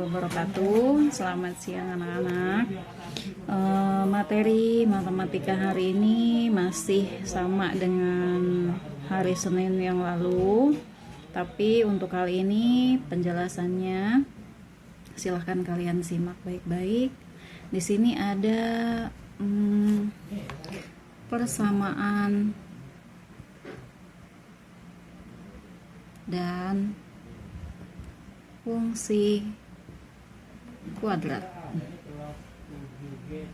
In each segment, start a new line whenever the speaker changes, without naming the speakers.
wabarakatuh. Selamat siang anak-anak. Materi matematika hari ini masih sama dengan hari Senin yang lalu, tapi untuk kali ini penjelasannya silahkan kalian simak baik-baik. Di sini ada persamaan dan fungsi kuadrat.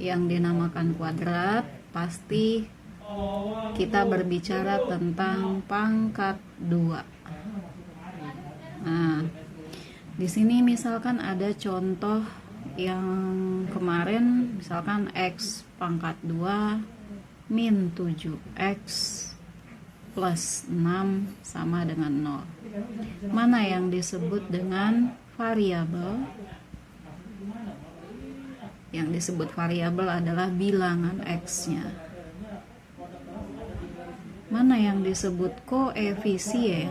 Yang dinamakan kuadrat pasti kita berbicara tentang pangkat 2. Nah, di sini misalkan ada contoh yang kemarin, misalkan x pangkat 2 min 7x plus 6 sama dengan 0. Mana yang disebut dengan variabel? Yang disebut variabel adalah bilangan x-nya. Mana yang disebut koefisien?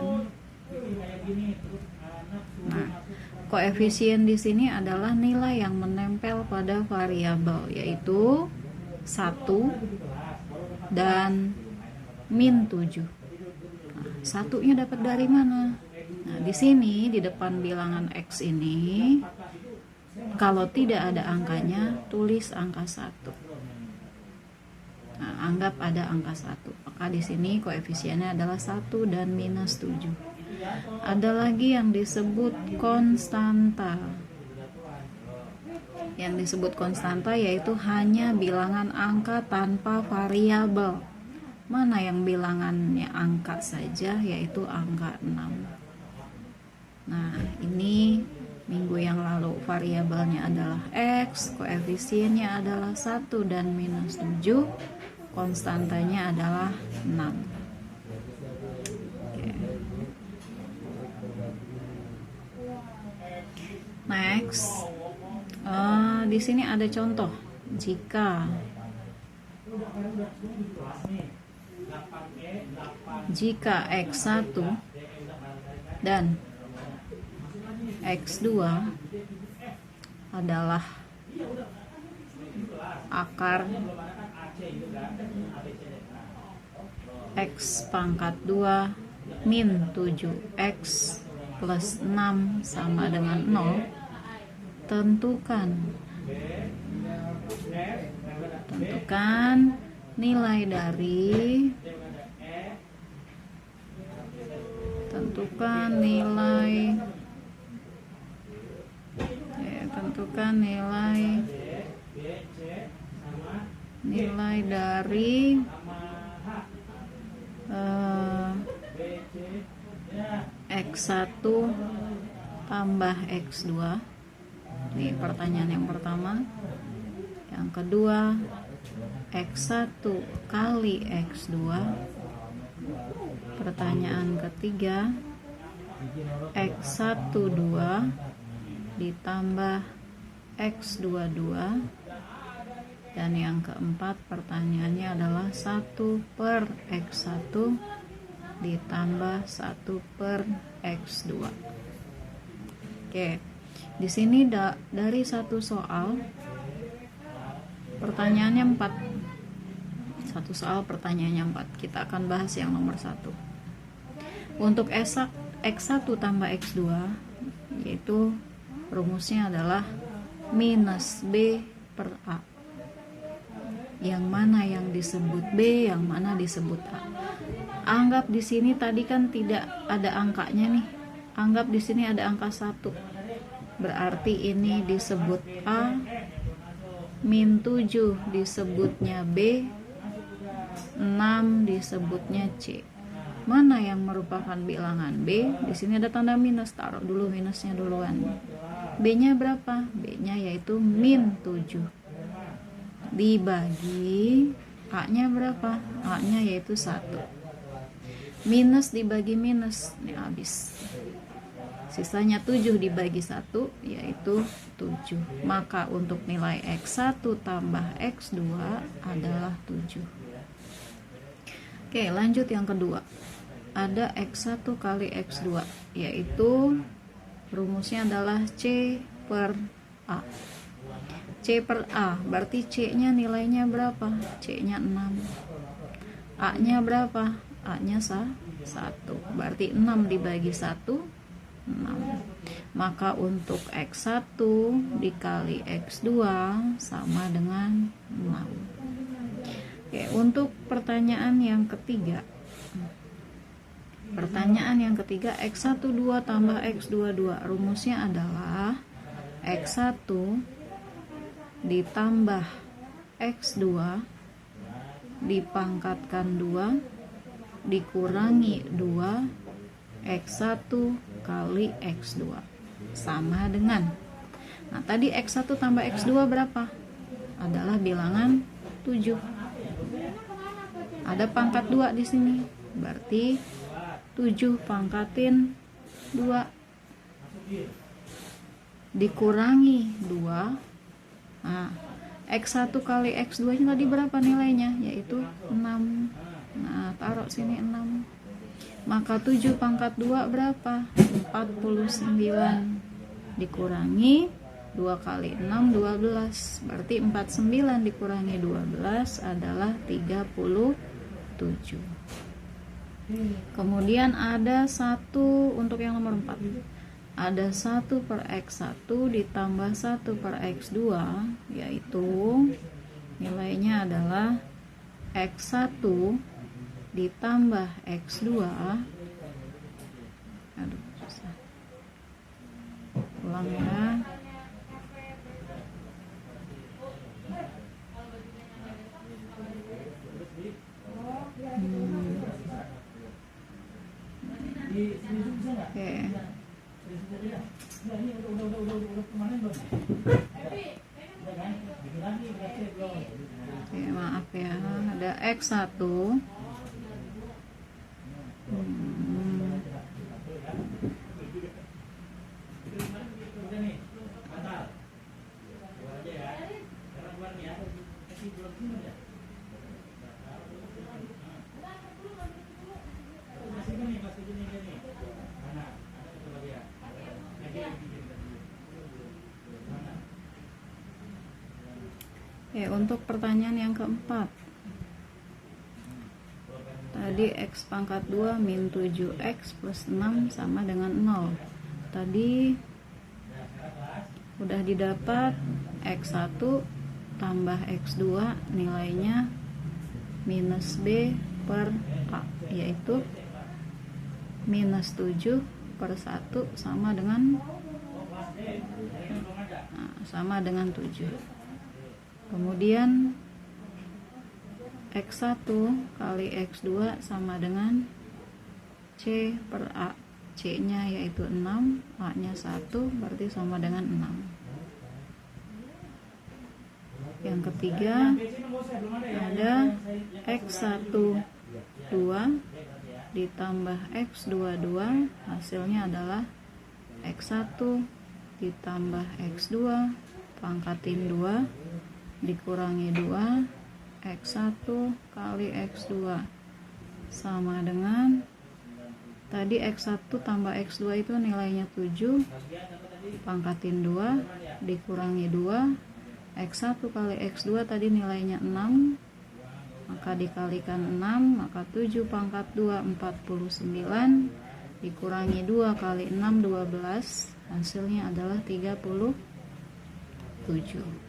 Nah, koefisien di sini adalah nilai yang menempel pada variabel, yaitu 1 dan min 7. Nah, satunya dapat dari mana? Nah, di sini di depan bilangan x ini, kalau tidak ada angkanya, tulis angka 1. Nah, anggap ada angka 1. Maka di sini koefisiennya adalah 1 dan minus 7. Ada lagi yang disebut konstanta. Yang disebut konstanta yaitu hanya bilangan angka tanpa variabel. Mana yang bilangannya angka saja, yaitu angka 6. Nah, ini minggu yang lalu variabelnya adalah x, koefisiennya adalah 1 dan minus 7, konstantanya adalah 6. Oke. Next, di sini ada contoh. Jika x1 dan x2 adalah akar x pangkat 2 min 7x plus 6 sama dengan 0, tentukan nilai dari dari x1 tambah x2. Ini pertanyaan yang pertama. Yang kedua, x1 kali x2. Pertanyaan ketiga, x12 ditambah x22. Dan yang keempat, pertanyaannya adalah 1 per x1 ditambah 1 per x2. Oke, di sini dari satu soal pertanyaannya 4. Satu soal pertanyaannya 4. Kita akan bahas yang nomor 1. Untuk x1 tambah x2, yaitu rumusnya adalah minus b per a. Yang mana yang disebut b, yang mana disebut a. Anggap di sini tadi kan tidak ada angkanya nih. Anggap di sini ada angka 1. Berarti ini disebut a, min 7 disebutnya b, 6 disebutnya c. Mana yang merupakan bilangan b? Di sini ada tanda minus, taruh dulu minusnya duluan. B-nya berapa? B-nya yaitu min 7 dibagi a-nya berapa? A-nya yaitu 1. Minus dibagi minus, ini habis. Sisanya 7 dibagi 1 yaitu 7. Maka untuk nilai x1 tambah x2 adalah 7. Oke, lanjut yang kedua. Ada x1 kali x2, yaitu rumusnya adalah C per A. C per A, berarti C-nya nilainya berapa? C-nya 6. A-nya berapa? A-nya 1. Berarti 6 dibagi 1, 6. Maka untuk X1 dikali X2 sama dengan 6. Oke, untuk pertanyaan yang ketiga. Pertanyaan yang ketiga, X1 2 tambah X2 2. Rumusnya adalah X1 ditambah X2 dipangkatkan 2 dikurangi 2 X1 kali X2 sama dengan, nah tadi X1 tambah X2 berapa? Adalah bilangan 7. Ada pangkat 2 di sini, berarti 7 pangkatin 2 dikurangi 2. Nah, X1 kali X2 nya tadi berapa nilainya? Yaitu 6. Nah, taruh sini 6. Maka 7 pangkat 2 berapa? 49 dikurangi 2 kali 6 12. Berarti 49 dikurangi 12 adalah 37. Kemudian ada 1 untuk yang nomor 4. Ada 1 per X1 ditambah 1 per X2, yaitu nilainya adalah X1 ditambah X2. Aduh, susah. Ulang ya. Oke. Oke, maaf ya, ada X1 untuk pertanyaan yang keempat, tadi X pangkat 2 min 7X plus 6 sama dengan 0. Tadi udah didapat X1 tambah X2 nilainya minus B per A, yaitu minus 7 per 1 sama dengan 7. Kemudian X1 kali X2 sama dengan C per A. C-nya yaitu 6, A-nya 1, berarti sama dengan 6. Yang ketiga ada X1 2 ditambah X2 2, hasilnya adalah X1 ditambah X2 pangkatin 2 dikurangi 2 X1 kali X2 sama dengan, tadi X1 tambah X2 itu nilainya 7 pangkatin 2 dikurangi 2 X1 kali X2 tadi nilainya 6, maka dikalikan 6, maka 7 pangkat 2 49 dikurangi 2 kali 6 12, hasilnya adalah 37.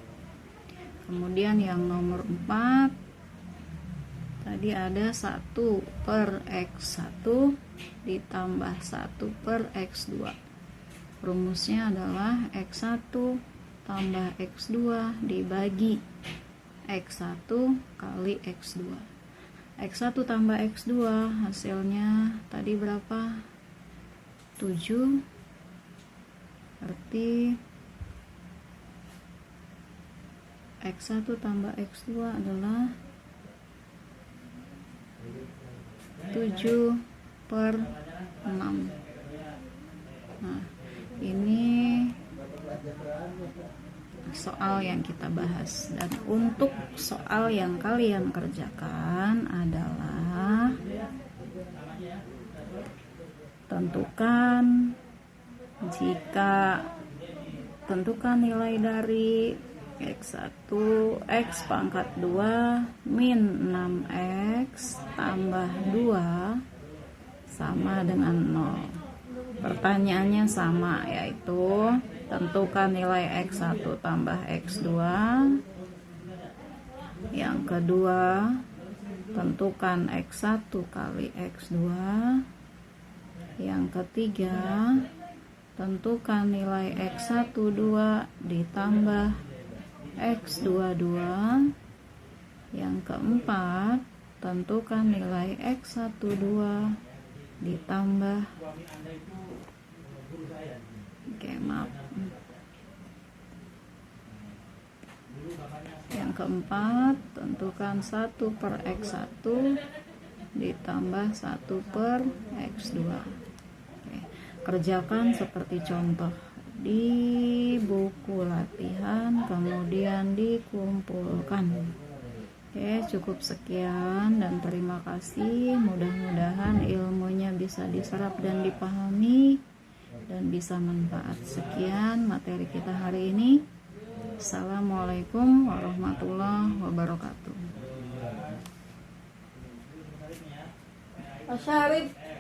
Kemudian yang nomor 4, tadi ada 1 per X1 ditambah 1 per X2. Rumusnya adalah X1 tambah X2 dibagi X1 kali X2. X1 tambah X2 hasilnya tadi berapa? 7. Berarti X1 tambah X2 adalah 7 per 6. Nah, ini soal yang kita bahas. Dan untuk soal yang kalian kerjakan adalah tentukan jika tentukan nilai dari X1 X pangkat 2 min 6X tambah 2 sama dengan 0. Pertanyaannya sama, yaitu tentukan nilai X1 tambah X2. Yang kedua, tentukan X1 kali X2. Yang ketiga, tentukan nilai X12 ditambah X22. Yang keempat, tentukan nilai X12 ditambah Yang keempat, tentukan 1 per X1 ditambah 1 per X2. Kerjakan seperti contoh di buku latihan, kemudian dikumpulkan. Cukup sekian dan terima kasih. Mudah-mudahan ilmunya bisa diserap dan dipahami dan bisa manfaat. Sekian materi kita hari ini. Assalamualaikum warahmatullahi wabarakatuh.
Pak Syarif.